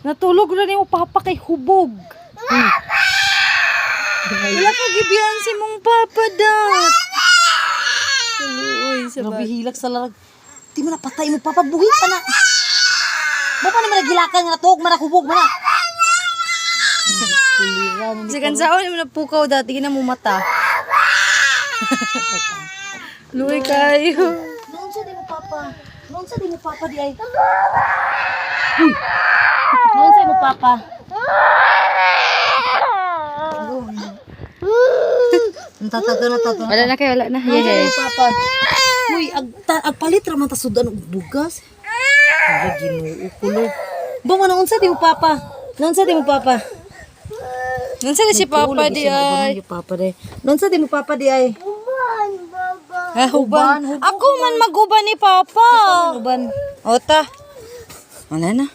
Natulog na ni mo papa kay hubog. Wala ka gibiyan si mong papa dat. Tuloy sa Grabe hilak sa larag. Di mo na patay mo papa, buhi pa na. Bapa naman nagilakan nga natuog, manakubog mo na. Sikan saon mo napukaw dati na mo mata. Luoy kayo. Noon sa di mo papa. Noon sa di mo papa di ay. Noon sa mo papa. Tatato na tato. Wala na kayo, wala na. Noon sa di Yeah. mo papa. Uy, agpalit raman ta sudan og bugas. Ay, Ginoo kulo. Ba noon sa di mo papa. Noon sa di mo papa. Nung sila si papa di ay. Papa di. Noon sa di mo papa di ay. Huban. Ako man maguban ni papa. Uban. Ota. Wala na.